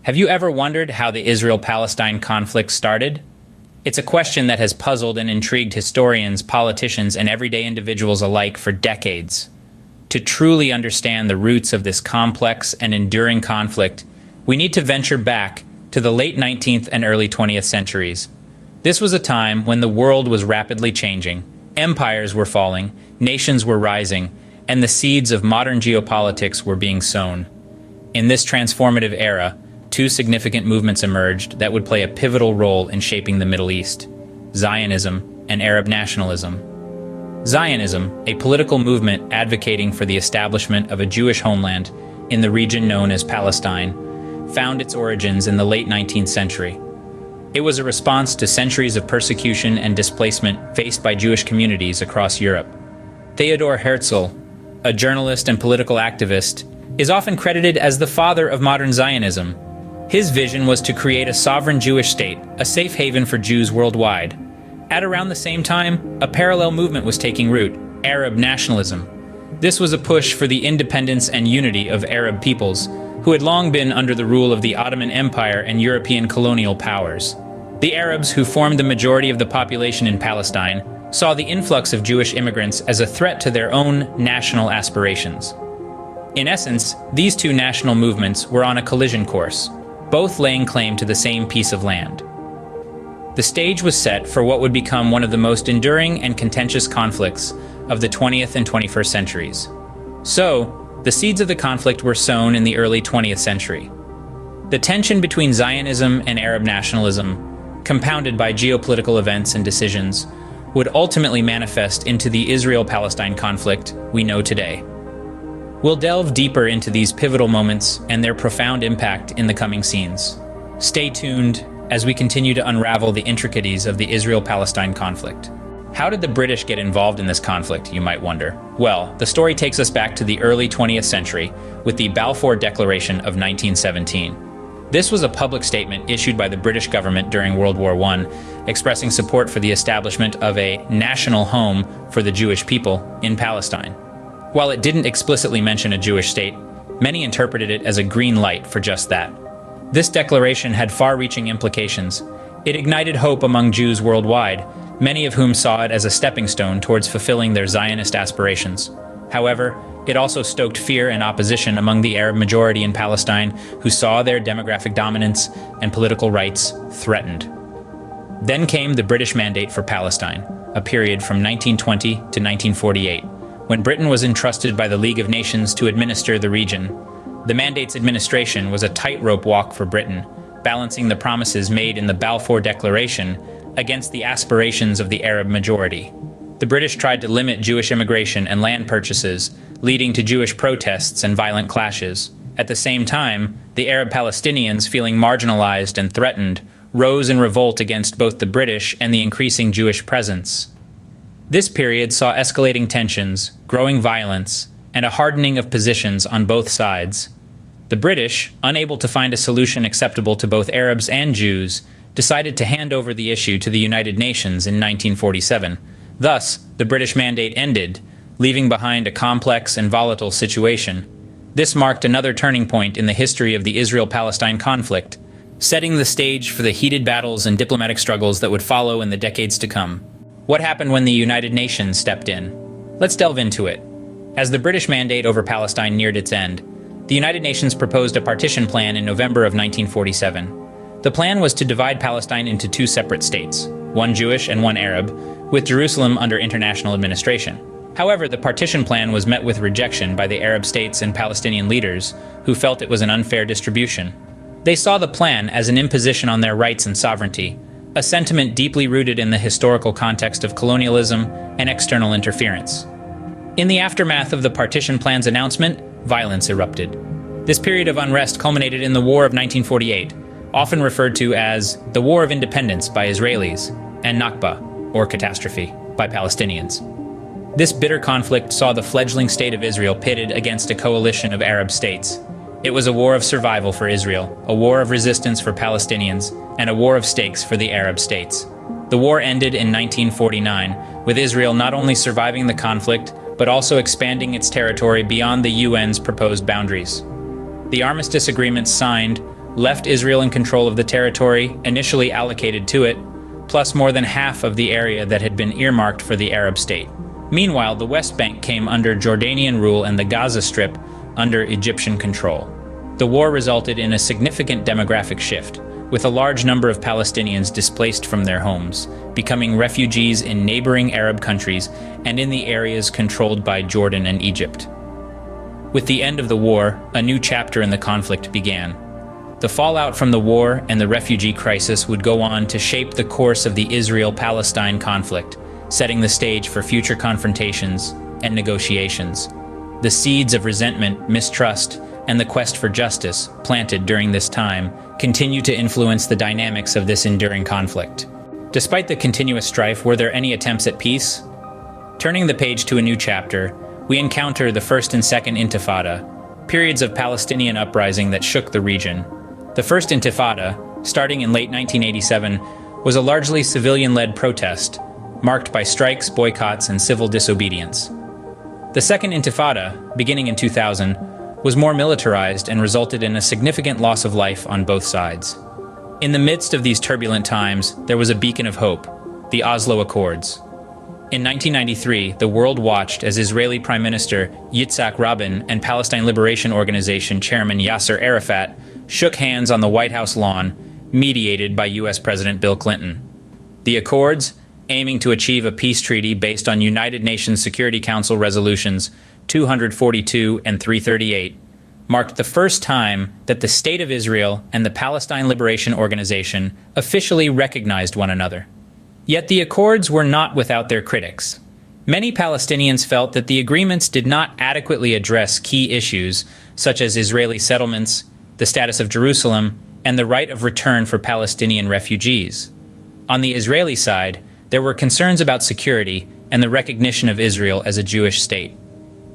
Have you ever wondered how the Israel-Palestine conflict started? It's a question that has puzzled and intrigued historians, politicians, and everyday individuals alike for decades. To truly understand the roots of this complex and enduring conflict, we need to venture back to the late 19th and early 20th centuries. This was a time when the world was rapidly changing, empires were falling, nations were rising, and the seeds of modern geopolitics were being sown. In this transformative era, two significant movements emerged that would play a pivotal role in shaping the Middle East: Zionism and Arab nationalism. Zionism, a political movement advocating for the establishment of a Jewish homeland in the region known as Palestine, found its origins in the late 19th century. It was a response to centuries of persecution and displacement faced by Jewish communities across Europe. Theodor Herzl, a journalist and political activist, is often credited as the father of modern Zionism. His vision was to create a sovereign Jewish state, a safe haven for Jews worldwide. At around the same time, a parallel movement was taking root: Arab nationalism. This was a push for the independence and unity of Arab peoples, who had long been under the rule of the Ottoman Empire and European colonial powers. The Arabs, who formed the majority of the population in Palestine, saw the influx of Jewish immigrants as a threat to their own national aspirations. In essence, these two national movements were on a collision course, both laying claim to the same piece of land. The stage was set for what would become one of the most enduring and contentious conflicts of the 20th and 21st centuries. So, the seeds of the conflict were sown in the early 20th century. The tension between Zionism and Arab nationalism, compounded by geopolitical events and decisions, would ultimately manifest into the Israel-Palestine conflict we know today. We'll delve deeper into these pivotal moments and their profound impact in the coming scenes. Stay tuned as we continue to unravel the intricacies of the Israel-Palestine conflict. How did the British get involved in this conflict, you might wonder? Well, the story takes us back to the early 20th century with the Balfour Declaration of 1917. This was a public statement issued by the British government during World War I, expressing support for the establishment of a national home for the Jewish people in Palestine. While it didn't explicitly mention a Jewish state, many interpreted it as a green light for just that. This declaration had far-reaching implications. It ignited hope among Jews worldwide, many of whom saw it as a stepping stone towards fulfilling their Zionist aspirations. However, it also stoked fear and opposition among the Arab majority in Palestine, who saw their demographic dominance and political rights threatened. Then came the British Mandate for Palestine, a period from 1920 to 1948, when Britain was entrusted by the League of Nations to administer the region. The Mandate's administration was a tightrope walk for Britain, balancing the promises made in the Balfour Declaration against the aspirations of the Arab majority. The British tried to limit Jewish immigration and land purchases, leading to Jewish protests and violent clashes. At the same time, the Arab Palestinians, feeling marginalized and threatened, rose in revolt against both the British and the increasing Jewish presence. This period saw escalating tensions, growing violence, and a hardening of positions on both sides. The British, unable to find a solution acceptable to both Arabs and Jews, decided to hand over the issue to the United Nations in 1947. Thus, the British Mandate ended, leaving behind a complex and volatile situation. This marked another turning point in the history of the Israel-Palestine conflict, setting the stage for the heated battles and diplomatic struggles that would follow in the decades to come. What happened when the United Nations stepped in? Let's delve into it. As the British Mandate over Palestine neared its end, the United Nations proposed a partition plan in November of 1947. The plan was to divide Palestine into two separate states, one Jewish and one Arab, with Jerusalem under international administration. However, the partition plan was met with rejection by the Arab states and Palestinian leaders, who felt it was an unfair distribution. They saw the plan as an imposition on their rights and sovereignty, a sentiment deeply rooted in the historical context of colonialism and external interference. In the aftermath of the partition plan's announcement, violence erupted. This period of unrest culminated in the War of 1948, often referred to as the War of Independence by Israelis, and Nakba, or catastrophe, by Palestinians. This bitter conflict saw the fledgling state of Israel pitted against a coalition of Arab states. It was a war of survival for Israel, a war of resistance for Palestinians, and a war of stakes for the Arab states. The war ended in 1949, with Israel not only surviving the conflict, but also expanding its territory beyond the UN's proposed boundaries. The armistice agreements signed left Israel in control of the territory initially allocated to it, plus more than half of the area that had been earmarked for the Arab state. Meanwhile, the West Bank came under Jordanian rule and the Gaza Strip under Egyptian control. The war resulted in a significant demographic shift, with a large number of Palestinians displaced from their homes, becoming refugees in neighboring Arab countries and in the areas controlled by Jordan and Egypt. With the end of the war, a new chapter in the conflict began. The fallout from the war and the refugee crisis would go on to shape the course of the Israel-Palestine conflict, setting the stage for future confrontations and negotiations. The seeds of resentment, mistrust, and the quest for justice, planted during this time, continue to influence the dynamics of this enduring conflict. Despite the continuous strife, were there any attempts at peace? Turning the page to a new chapter, we encounter the First and Second Intifada, periods of Palestinian uprising that shook the region. The First Intifada, starting in late 1987, was a largely civilian-led protest, marked by strikes, boycotts, and civil disobedience. The Second Intifada, beginning in 2000, was more militarized and resulted in a significant loss of life on both sides. In the midst of these turbulent times, there was a beacon of hope, the Oslo Accords. In 1993, the world watched as Israeli Prime Minister Yitzhak Rabin and Palestine Liberation Organization Chairman Yasser Arafat shook hands on the White House lawn, mediated by U.S. President Bill Clinton. The Accords, aiming to achieve a peace treaty based on United Nations Security Council resolutions 242 and 338, marked the first time that the State of Israel and the Palestine Liberation Organization officially recognized one another. Yet the accords were not without their critics. Many Palestinians felt that the agreements did not adequately address key issues such as Israeli settlements, the status of Jerusalem, and the right of return for Palestinian refugees. On the Israeli side, there were concerns about security and the recognition of Israel as a Jewish state.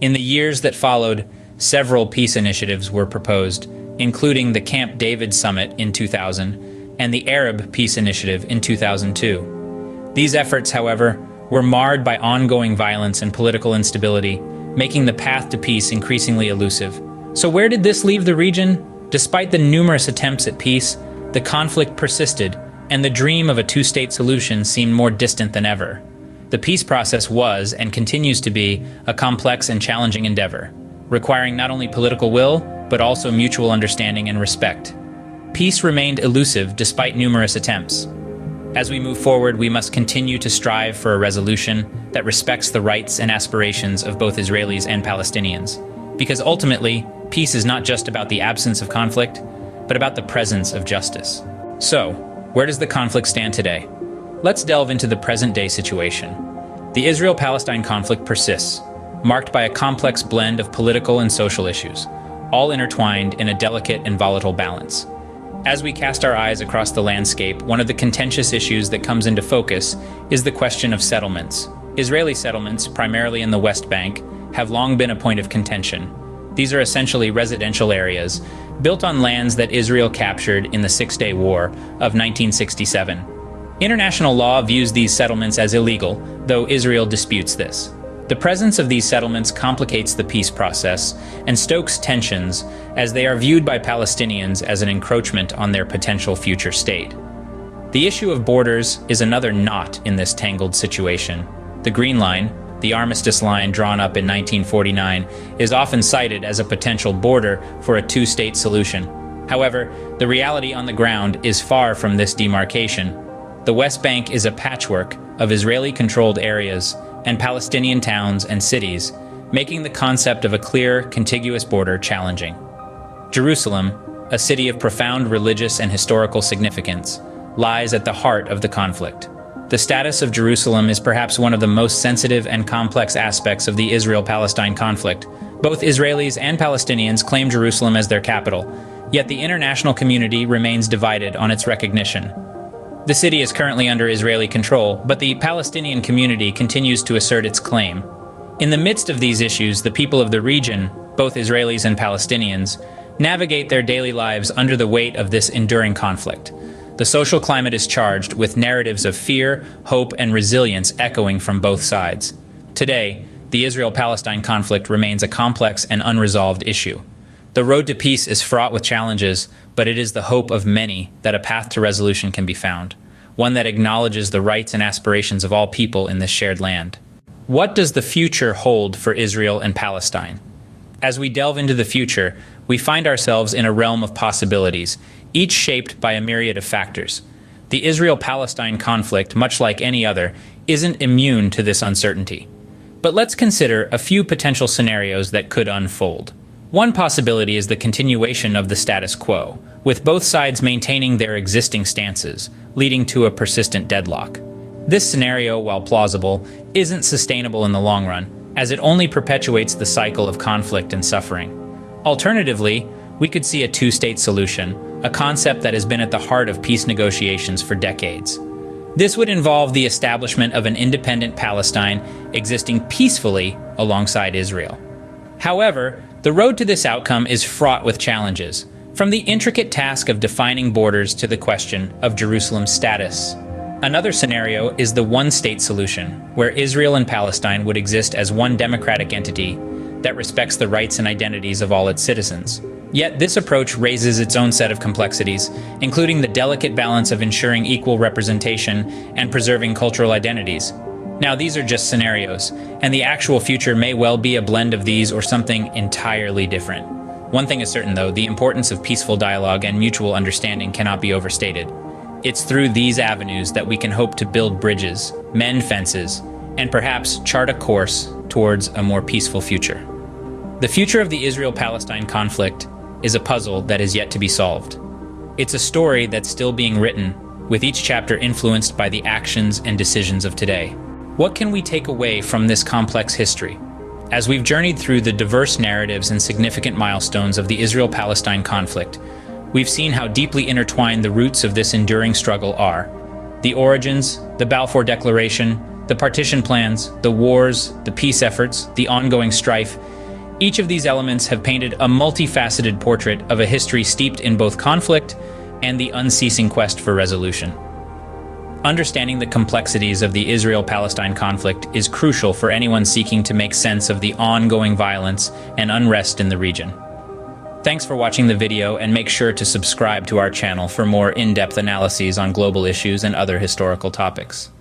In the years that followed, several peace initiatives were proposed, including the Camp David Summit in 2000 and the Arab Peace Initiative in 2002. These efforts, however, were marred by ongoing violence and political instability, making the path to peace increasingly elusive. So where did this leave the region? Despite the numerous attempts at peace, the conflict persisted, and the dream of a two-state solution seemed more distant than ever. The peace process was, and continues to be, a complex and challenging endeavor, requiring not only political will, but also mutual understanding and respect. Peace remained elusive despite numerous attempts. As we move forward, we must continue to strive for a resolution that respects the rights and aspirations of both Israelis and Palestinians. Because ultimately, peace is not just about the absence of conflict, but about the presence of justice. So, where does the conflict stand today? Let's delve into the present-day situation. The Israel-Palestine conflict persists, marked by a complex blend of political and social issues, all intertwined in a delicate and volatile balance. As we cast our eyes across the landscape, one of the contentious issues that comes into focus is the question of settlements. Israeli settlements, primarily in the West Bank, have long been a point of contention. These are essentially residential areas, built on lands that Israel captured in the Six-Day War of 1967. International law views these settlements as illegal, though Israel disputes this. The presence of these settlements complicates the peace process and stokes tensions, as they are viewed by Palestinians as an encroachment on their potential future state. The issue of borders is another knot in this tangled situation. The Green Line, the armistice line drawn up in 1949, is often cited as a potential border for a two-state solution. However, the reality on the ground is far from this demarcation. The West Bank is a patchwork of Israeli-controlled areas and Palestinian towns and cities, making the concept of a clear, contiguous border challenging. Jerusalem, a city of profound religious and historical significance, lies at the heart of the conflict. The status of Jerusalem is perhaps one of the most sensitive and complex aspects of the Israel-Palestine conflict. Both Israelis and Palestinians claim Jerusalem as their capital, yet the international community remains divided on its recognition. The city is currently under Israeli control, but the Palestinian community continues to assert its claim. In the midst of these issues, the people of the region, both Israelis and Palestinians, navigate their daily lives under the weight of this enduring conflict. The social climate is charged with narratives of fear, hope, and resilience echoing from both sides. Today, the Israel-Palestine conflict remains a complex and unresolved issue. The road to peace is fraught with challenges, but it is the hope of many that a path to resolution can be found, one that acknowledges the rights and aspirations of all people in this shared land. What does the future hold for Israel and Palestine? As we delve into the future, we find ourselves in a realm of possibilities, each shaped by a myriad of factors. The Israel-Palestine conflict, much like any other, isn't immune to this uncertainty. But let's consider a few potential scenarios that could unfold. One possibility is the continuation of the status quo, with both sides maintaining their existing stances, leading to a persistent deadlock. This scenario, while plausible, isn't sustainable in the long run, as it only perpetuates the cycle of conflict and suffering. Alternatively, we could see a two-state solution, a concept that has been at the heart of peace negotiations for decades. This would involve the establishment of an independent Palestine existing peacefully alongside Israel. However, the road to this outcome is fraught with challenges, from the intricate task of defining borders to the question of Jerusalem's status. Another scenario is the one-state solution, where Israel and Palestine would exist as one democratic entity that respects the rights and identities of all its citizens. Yet this approach raises its own set of complexities, including the delicate balance of ensuring equal representation and preserving cultural identities. Now, these are just scenarios, and the actual future may well be a blend of these or something entirely different. One thing is certain, though: the importance of peaceful dialogue and mutual understanding cannot be overstated. It's through these avenues that we can hope to build bridges, mend fences, and perhaps chart a course towards a more peaceful future. The future of the Israel-Palestine conflict is a puzzle that is yet to be solved. It's a story that's still being written, with each chapter influenced by the actions and decisions of today. What can we take away from this complex history? As we've journeyed through the diverse narratives and significant milestones of the Israel-Palestine conflict, we've seen how deeply intertwined the roots of this enduring struggle are. The origins, the Balfour Declaration, the partition plans, the wars, the peace efforts, the ongoing strife. Each of these elements have painted a multifaceted portrait of a history steeped in both conflict and the unceasing quest for resolution. Understanding the complexities of the Israel-Palestine conflict is crucial for anyone seeking to make sense of the ongoing violence and unrest in the region. Thanks for watching the video, and make sure to subscribe to our channel for more in-depth analyses on global issues and other historical topics.